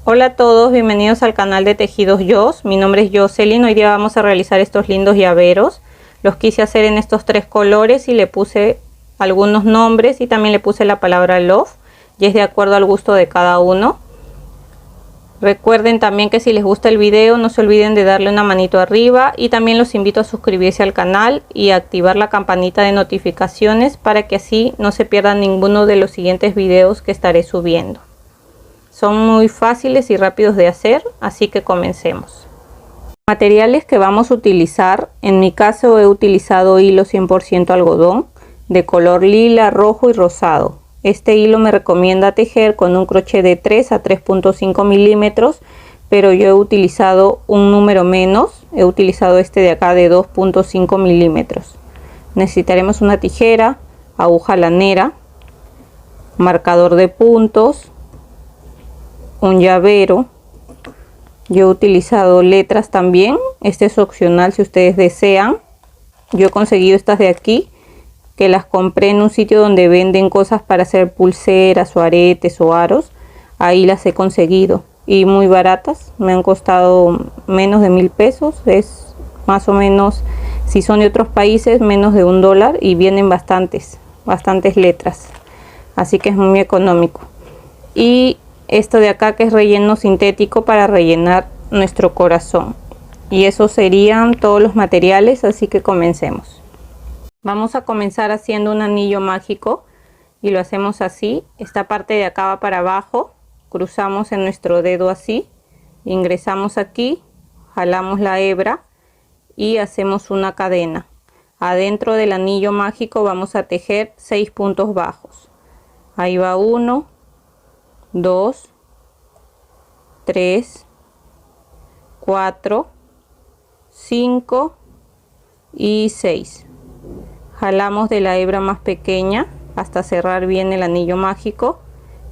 Hola a todos, bienvenidos al canal de Tejidos Jos. Mi nombre es Jocelyn. Hoy día vamos a realizar estos lindos llaveros. Los quise hacer en estos tres colores y le puse algunos nombres y también le puse la palabra love, y es de acuerdo al gusto de cada uno. Recuerden también que si les gusta el video no se olviden de darle una manito arriba, y también los invito a suscribirse al canal y a activar la campanita de notificaciones para que así no se pierdan ninguno de los siguientes videos que estaré subiendo. Son muy fáciles y rápidos de hacer, así que comencemos. Materiales que vamos a utilizar: en mi caso he utilizado hilo 100% algodón de color lila, rojo y rosado. Este hilo me recomienda tejer con un crochet de 3 a 3.5 milímetros, pero yo he utilizado un número menos, he utilizado este de acá de 2.5 milímetros. Necesitaremos una tijera, aguja lanera, marcador de puntos, un llavero. Yo he utilizado letras también, este es opcional si ustedes desean. Yo he conseguido estas de aquí, que las compré en un sitio donde venden cosas para hacer pulseras o aretes o aros. Ahí las he conseguido y muy baratas, me han costado menos de 1000 pesos. Es más o menos, si son de otros países, menos de $1, y vienen bastantes letras, así que es muy económico. Y esto de acá, que es relleno sintético para rellenar nuestro corazón. Y esos serían todos los materiales, así que comencemos. Vamos a comenzar haciendo un anillo mágico y lo hacemos así. Esta parte de acá va para abajo, cruzamos en nuestro dedo así, ingresamos aquí, jalamos la hebra y hacemos una cadena. Adentro del anillo mágico vamos a tejer 6 puntos bajos. Ahí va 1, 2, 3, 4, 5 y 6. Jalamos de la hebra más pequeña hasta cerrar bien el anillo mágico,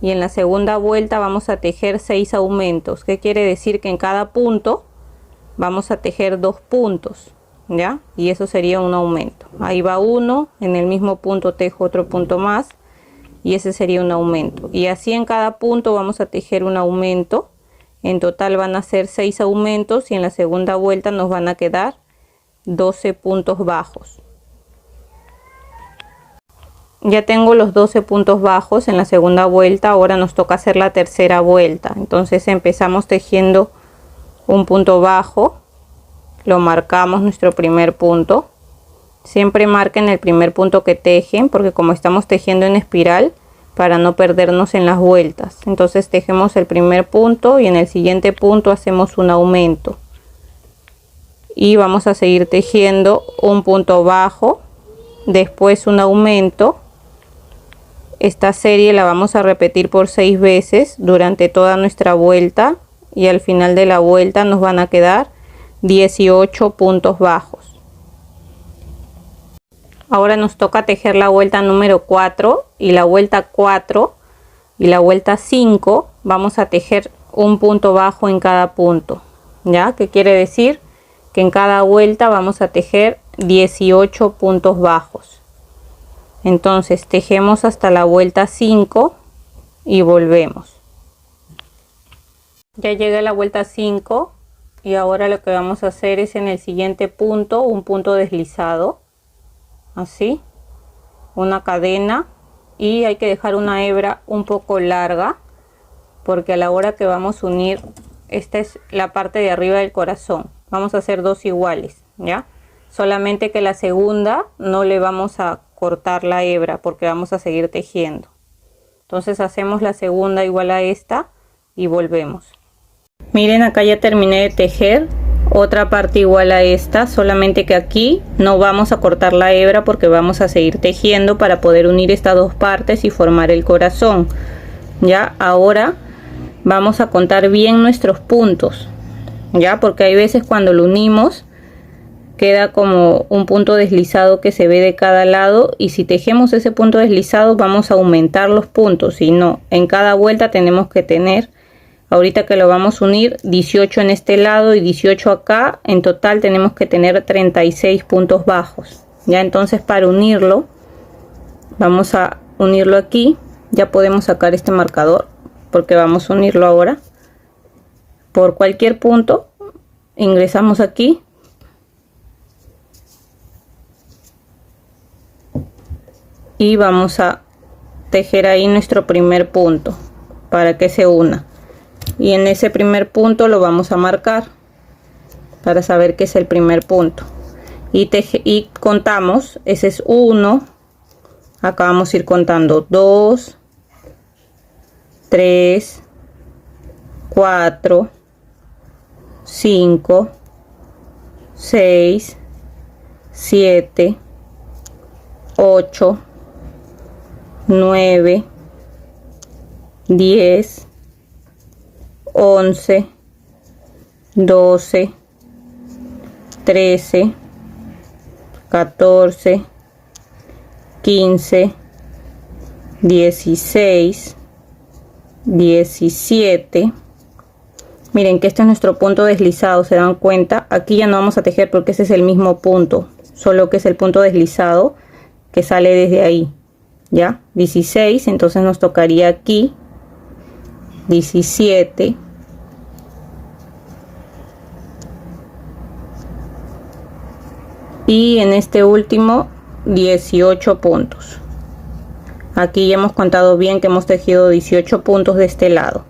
y en la segunda vuelta vamos a tejer 6 aumentos. ¿Qué quiere decir? Que en cada punto vamos a tejer 2 puntos, ¿ya? Y eso sería un aumento. Ahí va 1, en el mismo punto tejo otro punto más, y ese sería un aumento. Y así en cada punto vamos a tejer un aumento. En total van a ser 6 aumentos, y en la segunda vuelta nos van a quedar 12 puntos bajos. Ya tengo los 12 puntos bajos en la segunda vuelta. Ahora nos toca hacer la tercera vuelta. Entonces empezamos tejiendo un punto bajo, lo marcamos, nuestro primer punto. Siempre marquen el primer punto que tejen, porque como estamos tejiendo en espiral, para no perdernos en las vueltas. Entonces tejemos el primer punto y en el siguiente punto hacemos un aumento. Y vamos a seguir tejiendo un punto bajo, después un aumento. Esta serie la vamos a repetir por 6 veces durante toda nuestra vuelta, y al final de la vuelta nos van a quedar 18 puntos bajos. Ahora nos toca tejer la vuelta número 4, y la vuelta 4 y la vuelta 5 vamos a tejer un punto bajo en cada punto. ¿Ya? ¿Qué quiere decir? Que en cada vuelta vamos a tejer 18 puntos bajos. Entonces tejemos hasta la vuelta 5 y volvemos. Ya llegué a la vuelta 5, y ahora lo que vamos a hacer es en el siguiente punto un punto deslizado. Así, una cadena, y hay que dejar una hebra un poco larga, porque a la hora que vamos a unir, esta es la parte de arriba del corazón, vamos a hacer 2 iguales, ¿ya? Solamente que la segunda no le vamos a cortar la hebra, porque vamos a seguir tejiendo. Entonces hacemos la segunda igual a esta y volvemos. Miren, acá ya terminé de tejer otra parte igual a esta, solamente que aquí no vamos a cortar la hebra porque vamos a seguir tejiendo para poder unir estas dos partes y formar el corazón. Ya, ahora vamos a contar bien nuestros puntos, ya, porque hay veces cuando lo unimos queda como un punto deslizado que se ve de cada lado, y si tejemos ese punto deslizado vamos a aumentar los puntos, y no, en cada vuelta tenemos que tener, ahorita que lo vamos a unir, 18 en este lado y 18 acá. En total tenemos que tener 36 puntos bajos. Ya, entonces para unirlo, vamos a unirlo aquí. Ya podemos sacar este marcador porque vamos a unirlo ahora. por cualquier punto ingresamos aquí y vamos a tejer ahí nuestro primer punto para que se una, y en ese primer punto lo vamos a marcar para saber que es el primer punto, y contamos. Ese es 1, acá vamos a ir contando 2, 3, 4, 5, 6, 7, 8, 9, 10, 11, 12, 13, 14, 15, 16, 17. Miren que este es nuestro punto deslizado, se dan cuenta. Aquí ya no vamos a tejer porque ese es el mismo punto, solo que es el punto deslizado que sale desde ahí. Ya, 16, entonces nos tocaría aquí 17, y en este último 18 puntos. Aquí ya hemos contado bien que hemos tejido 18 puntos de este lado.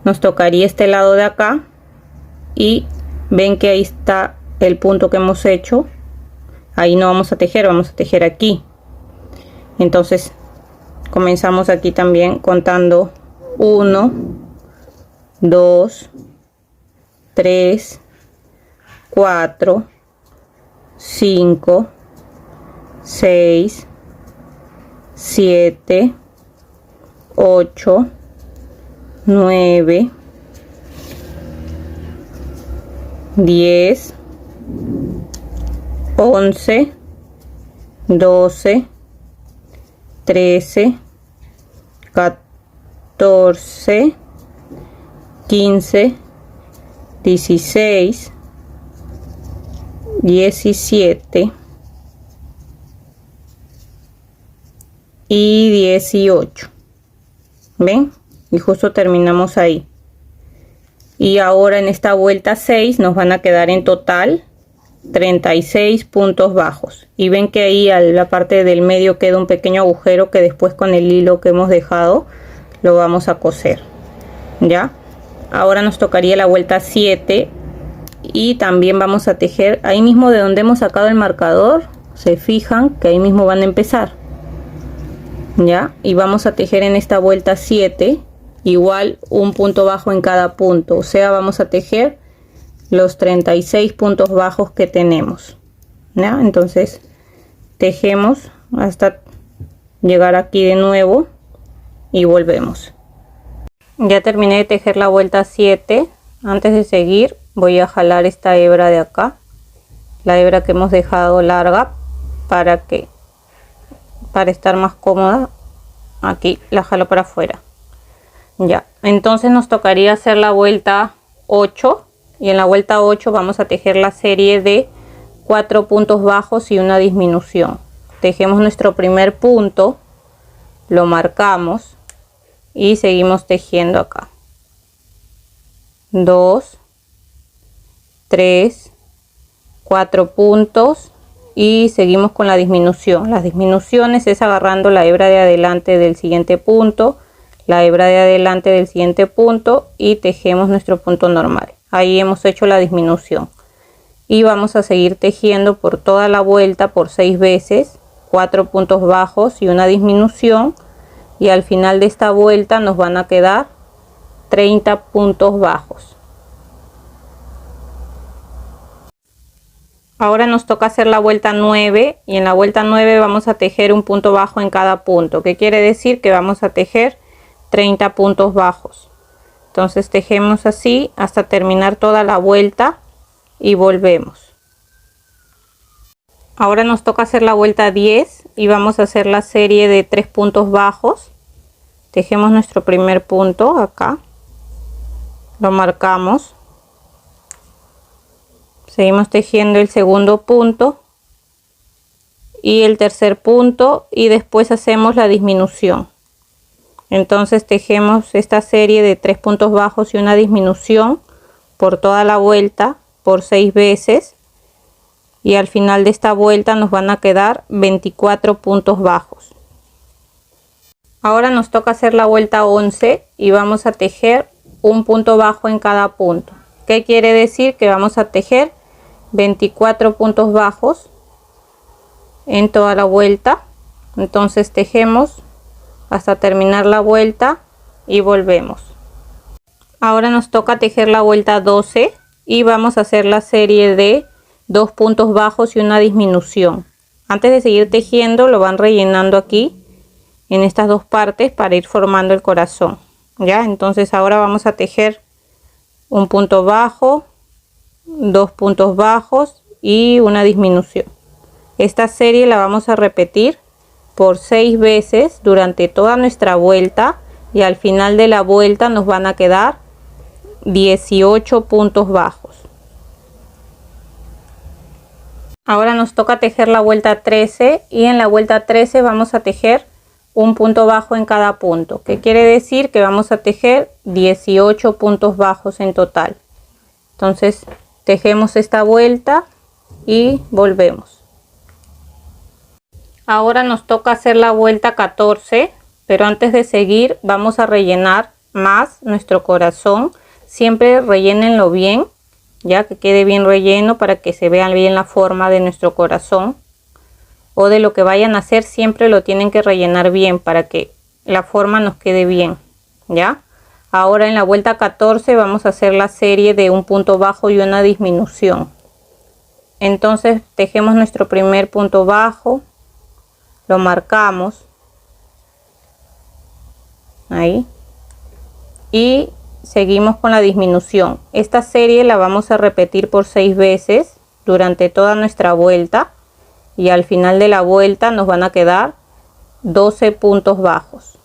Nos tocaría este lado de acá, y ven que ahí está el punto que hemos hecho. Ahí no vamos a tejer, vamos a tejer aquí. Entonces comenzamos aquí también contando 1, 2, 3, 4, 5, 6, 7, 8, 9, 10, 11, 12, 13, 14, 15, 16, 17 y 18. ¿Ven? Y justo terminamos ahí. Y ahora en esta vuelta 6 nos van a quedar en total 36 puntos bajos, y ven que ahí a la parte del medio queda un pequeño agujero que después con el hilo que hemos dejado lo vamos a coser. Ya, ahora nos tocaría la vuelta 7, y también vamos a tejer ahí mismo de donde hemos sacado el marcador. Se fijan que ahí mismo van a empezar, ya, y vamos a tejer en esta vuelta 7 igual un punto bajo en cada punto, o sea, vamos a tejer los 36 puntos bajos que tenemos, ¿ya? Entonces tejemos hasta llegar aquí de nuevo y volvemos. Ya terminé de tejer la vuelta 7. Antes de seguir voy a jalar esta hebra de acá, la hebra que hemos dejado larga, para estar más cómoda. Aquí la jalo para afuera. Ya, entonces nos tocaría hacer la vuelta 8, y en la vuelta 8 vamos a tejer la serie de 4 puntos bajos y una disminución. Tejemos nuestro primer punto, lo marcamos y seguimos tejiendo acá. 2, 3, 4 puntos y seguimos con la disminución. Las disminuciones es agarrando la hebra de adelante del siguiente punto, la hebra de adelante del siguiente punto, y tejemos nuestro punto normal. Ahí hemos hecho la disminución, y vamos a seguir tejiendo por toda la vuelta por 6 veces, 4 puntos bajos y una disminución, y al final de esta vuelta nos van a quedar 30 puntos bajos. Ahora nos toca hacer la vuelta 9, y en la vuelta 9 vamos a tejer un punto bajo en cada punto, que quiere decir que vamos a tejer 30 puntos bajos. Entonces tejemos así hasta terminar toda la vuelta y volvemos. Ahora nos toca hacer la vuelta 10 y vamos a hacer la serie de 3 puntos bajos. Tejemos nuestro primer punto acá, lo marcamos, seguimos tejiendo el segundo punto y el tercer punto, y después hacemos la disminución. Entonces tejemos esta serie de 3 puntos bajos y una disminución por toda la vuelta por 6 veces y al final de esta vuelta nos van a quedar 24 puntos bajos. Ahora nos toca hacer la vuelta 11 y vamos a tejer un punto bajo en cada punto. ¿Qué quiere decir? Que vamos a tejer 24 puntos bajos en toda la vuelta. Entonces tejemos hasta terminar la vuelta y volvemos. Ahora nos toca tejer la vuelta 12 y vamos a hacer la serie de 2 puntos bajos y una disminución. Antes de seguir tejiendo lo van rellenando aquí en estas dos partes para ir formando el corazón. Ya, entonces ahora vamos a tejer un punto bajo, 2 puntos bajos y una disminución. Esta serie la vamos a repetir por 6 veces durante toda nuestra vuelta y al final de la vuelta nos van a quedar 18 puntos bajos. Ahora nos toca tejer la vuelta 13 y en la vuelta 13 vamos a tejer un punto bajo en cada punto, que quiere decir que vamos a tejer 18 puntos bajos en total. Entonces tejemos esta vuelta y volvemos. Ahora nos toca hacer la vuelta 14, pero antes de seguir vamos a rellenar más nuestro corazón. Siempre rellénenlo bien, ya que quede bien relleno para que se vea bien la forma de nuestro corazón. O de lo que vayan a hacer, siempre lo tienen que rellenar bien para que la forma nos quede bien, ¿ya? Ahora en la vuelta 14 vamos a hacer la serie de un punto bajo y una disminución. Entonces tejemos nuestro primer punto bajo, lo marcamos ahí y seguimos con la disminución. Esta serie la vamos a repetir por 6 veces durante toda nuestra vuelta. Y al final de la vuelta nos van a quedar 12 puntos bajos.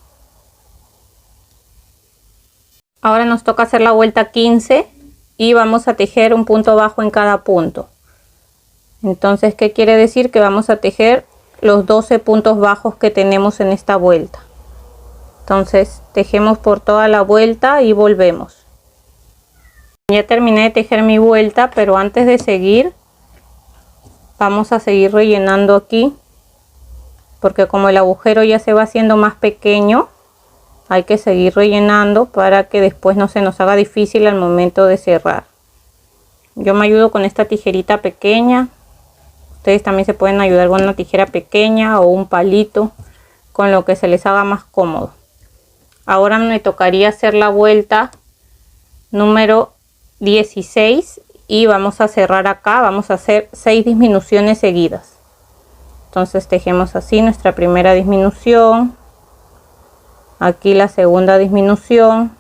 Ahora nos toca hacer la vuelta 15 y vamos a tejer un punto bajo en cada punto. Entonces, ¿qué quiere decir? Que vamos a tejer los 12 puntos bajos que tenemos en esta vuelta. Entonces tejemos por toda la vuelta y volvemos. Ya terminé de tejer mi vuelta, pero antes de seguir vamos a seguir rellenando aquí, porque como el agujero ya se va haciendo más pequeño, hay que seguir rellenando para que después no se nos haga difícil al momento de cerrar. Yo me ayudo con esta tijerita pequeña. Ustedes también se pueden ayudar con una tijera pequeña o un palito, con lo que se les haga más cómodo. Ahora me tocaría hacer la vuelta número 16 y vamos a cerrar acá. Vamos a hacer 6 disminuciones seguidas. Entonces tejemos así nuestra primera disminución, aquí la segunda disminución,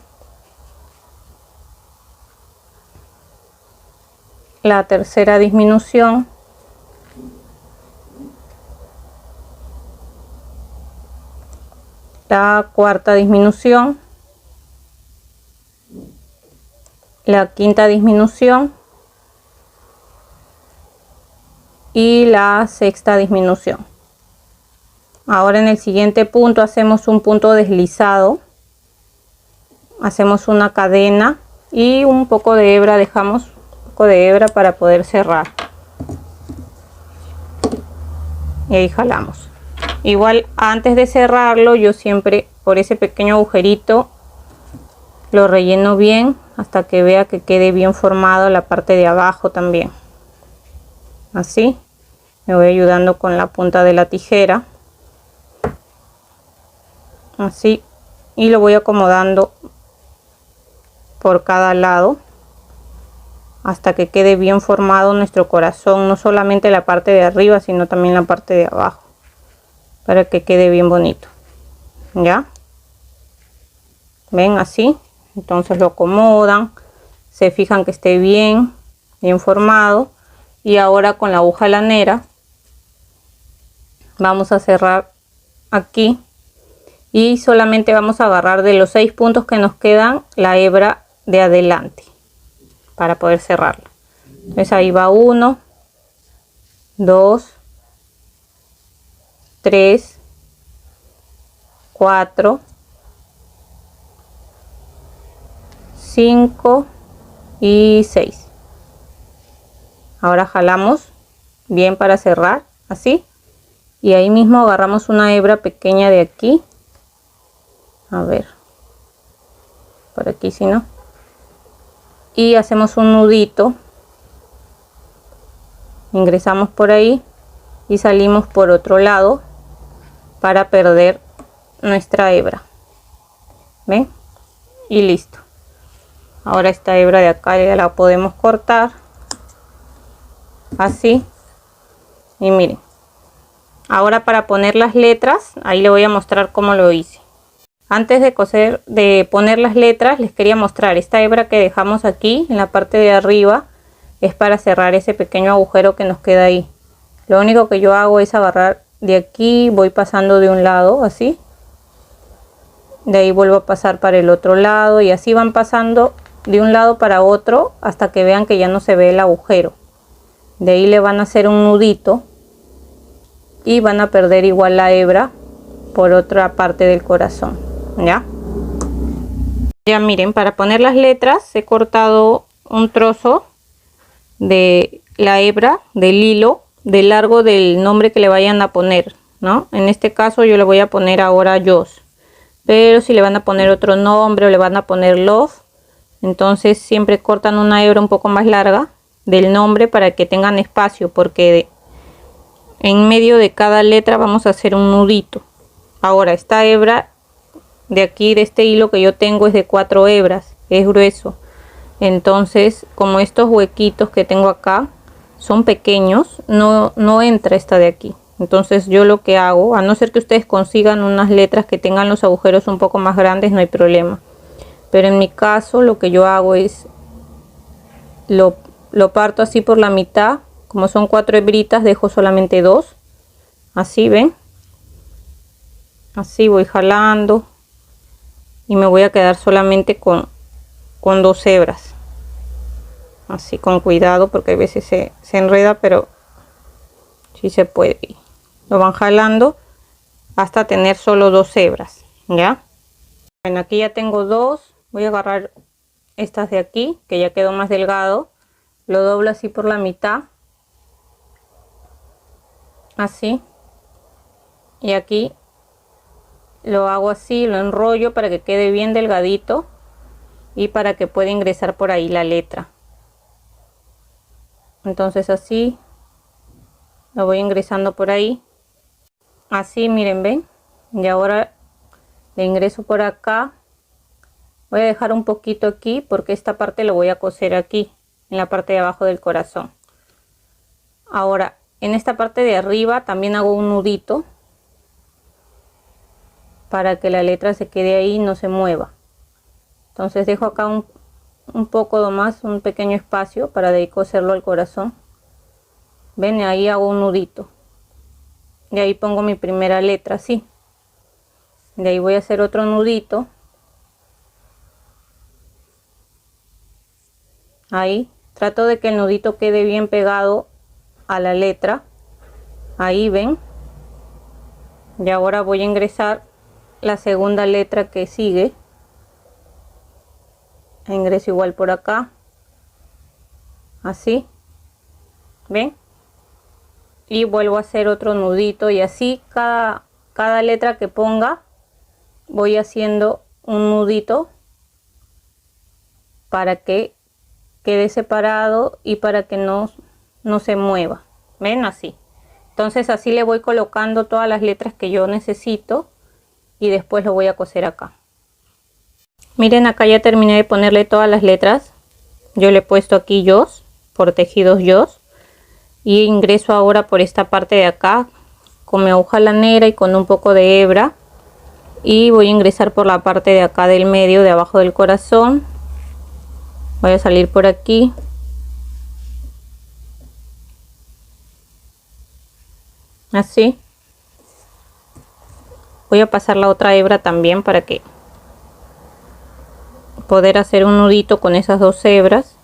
la tercera disminución, la cuarta disminución, la quinta disminución y la sexta disminución. Ahora en el siguiente punto hacemos un punto deslizado, hacemos una cadena y un poco de hebra, dejamos un poco de hebra para poder cerrar y ahí jalamos. Igual antes de cerrarlo yo siempre por ese pequeño agujerito lo relleno bien hasta que vea que quede bien formado la parte de abajo también. Así me voy ayudando con la punta de la tijera, así, y lo voy acomodando por cada lado hasta que quede bien formado nuestro corazón, no solamente la parte de arriba sino también la parte de abajo, para que quede bien bonito. Ya ven, así. Entonces lo acomodan, se fijan que esté bien formado. Y ahora con la aguja lanera vamos a cerrar aquí y solamente vamos a agarrar de los 6 puntos que nos quedan la hebra de adelante para poder cerrarlo. Entonces ahí va 1, 2, 3, 4, 5, y 6. Ahora jalamos bien para cerrar, así. Y ahí mismo agarramos una hebra pequeña de aquí. A ver. Por aquí si no. Y hacemos un nudito. Ingresamos por ahí. Y salimos por otro lado. Para perder nuestra hebra. ¿Ven? Y listo. Ahora esta hebra de acá ya la podemos cortar. Así. Y miren. Ahora para poner las letras, ahí le voy a mostrar cómo lo hice. Antes de poner las letras, les quería mostrar esta hebra que dejamos aquí en la parte de arriba. Es para cerrar ese pequeño agujero que nos queda ahí. Lo único que yo hago es agarrar de aquí, voy pasando de un lado, así. De ahí vuelvo a pasar para el otro lado y así van pasando de un lado para otro hasta que vean que ya no se ve el agujero. De ahí le van a hacer un nudito y van a perder igual la hebra por otra parte del corazón. Ya miren, para poner las letras he cortado un trozo de la hebra del hilo de largo del nombre que le vayan a poner, ¿no? En este caso yo le voy a poner ahora Joss, pero si le van a poner otro nombre o le van a poner Love, entonces siempre cortan una hebra un poco más larga del nombre para que tengan espacio, porque en medio de cada letra vamos a hacer un nudito. Ahora esta hebra de aquí, de este hilo que yo tengo, es de 4 hebras, es grueso. Entonces, como estos huequitos que tengo acá son pequeños, no entra esta de aquí. Entonces yo lo que hago, a no ser que ustedes consigan unas letras que tengan los agujeros un poco más grandes, no hay problema. Pero en mi caso lo que yo hago es lo parto así por la mitad. Como son 4 hebritas, dejo solamente 2. Así, ¿ven? Así voy jalando. Y me voy a quedar solamente con 2 hebras. Así, con cuidado, porque a veces se enreda, pero sí se puede. Lo van jalando hasta tener solo 2 hebras, ¿ya? Bueno, aquí ya tengo 2. Voy a agarrar estas de aquí, que ya quedó más delgado. Lo doblo así por la mitad. Así. Y aquí lo hago así, lo enrollo para que quede bien delgadito y para que pueda ingresar por ahí la letra. Entonces así lo voy ingresando por ahí. Así, miren, ven. Y ahora le ingreso por acá. Voy a dejar un poquito aquí porque esta parte lo voy a coser aquí, en la parte de abajo del corazón. Ahora, en esta parte de arriba también hago un nudito para que la letra se quede ahí y no se mueva. Entonces dejo acá un poco más, un pequeño espacio para de ahí coserlo al corazón. Ven, ahí hago un nudito. Y ahí pongo mi primera letra así. De ahí voy a hacer otro nudito. Ahí trato de que el nudito quede bien pegado a la letra. Ahí ven. Y ahora voy a ingresar la segunda letra que sigue. Ingreso igual por acá. Así. ¿Ven? Y vuelvo a hacer otro nudito y así cada letra que ponga voy haciendo un nudito para que quede separado y para que no se mueva. ¿Ven? Así. Entonces así le voy colocando todas las letras que yo necesito y después lo voy a coser acá. Miren, acá ya terminé de ponerle todas las letras. Yo le he puesto aquí Joss, por tejidos Joss. Y ingreso ahora por esta parte de acá con mi aguja lanera y con un poco de hebra. Y voy a ingresar por la parte de acá del medio, de abajo del corazón. Voy a salir por aquí. Así. Voy a pasar la otra hebra también para que poder hacer un nudito con esas 2 hebras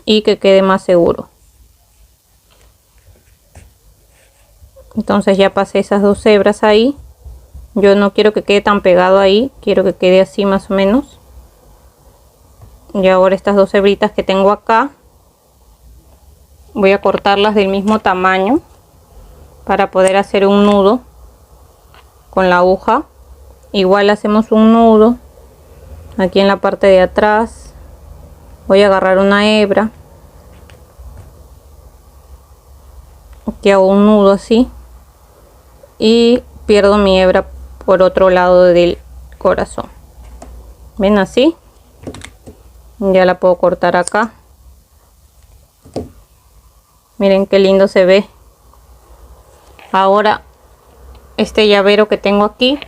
y que quede más seguro. Entonces ya pasé esas 2 hebras ahí. Yo no quiero que quede tan pegado ahí, quiero que quede así más o menos. Y ahora estas dos hebritas que tengo acá, voy a cortarlas del mismo tamaño para poder hacer un nudo con la aguja. Igual hacemos un nudo aquí en la parte de atrás. Voy a agarrar una hebra, aquí hago un nudo así y pierdo mi hebra por otro lado del corazón. Ven, así ya la puedo cortar acá. Miren qué lindo se ve. Ahora este llavero que tengo aquí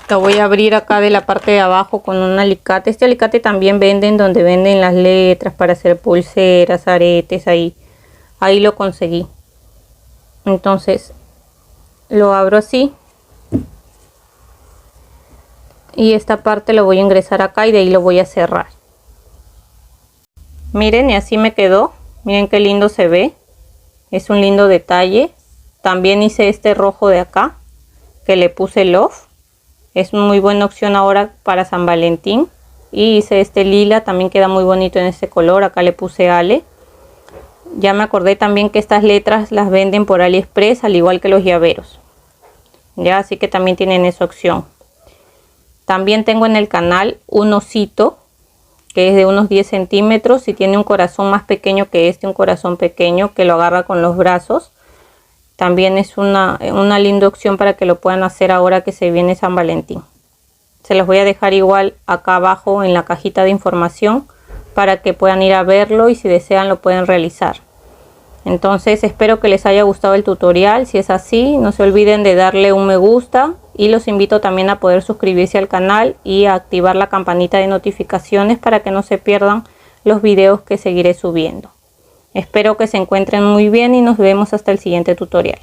lo voy a abrir acá de la parte de abajo con un alicate. Este alicate también venden donde venden las letras para hacer pulseras, aretes. Ahí lo conseguí. Entonces lo abro así y esta parte lo voy a ingresar acá y de ahí lo voy a cerrar. Miren, y así me quedó. Miren qué lindo se ve. Es un lindo detalle. También hice este rojo de acá que le puse love. Es muy buena opción ahora para San Valentín. Y hice este lila, también queda muy bonito en este color. Acá le puse Ale. Ya me acordé también que estas letras las venden por AliExpress, al igual que los llaveros. Ya, así que también tienen esa opción. También tengo en el canal un osito que es de unos 10 centímetros y tiene un corazón más pequeño que este, un corazón pequeño que lo agarra con los brazos. También es una linda opción para que lo puedan hacer ahora que se viene San Valentín. Se los voy a dejar igual acá abajo en la cajita de información para que puedan ir a verlo y si desean lo pueden realizar. Entonces espero que les haya gustado el tutorial. Si es así, no se olviden de darle un me gusta y los invito también a poder suscribirse al canal y a activar la campanita de notificaciones para que no se pierdan los videos que seguiré subiendo. Espero que se encuentren muy bien y nos vemos hasta el siguiente tutorial.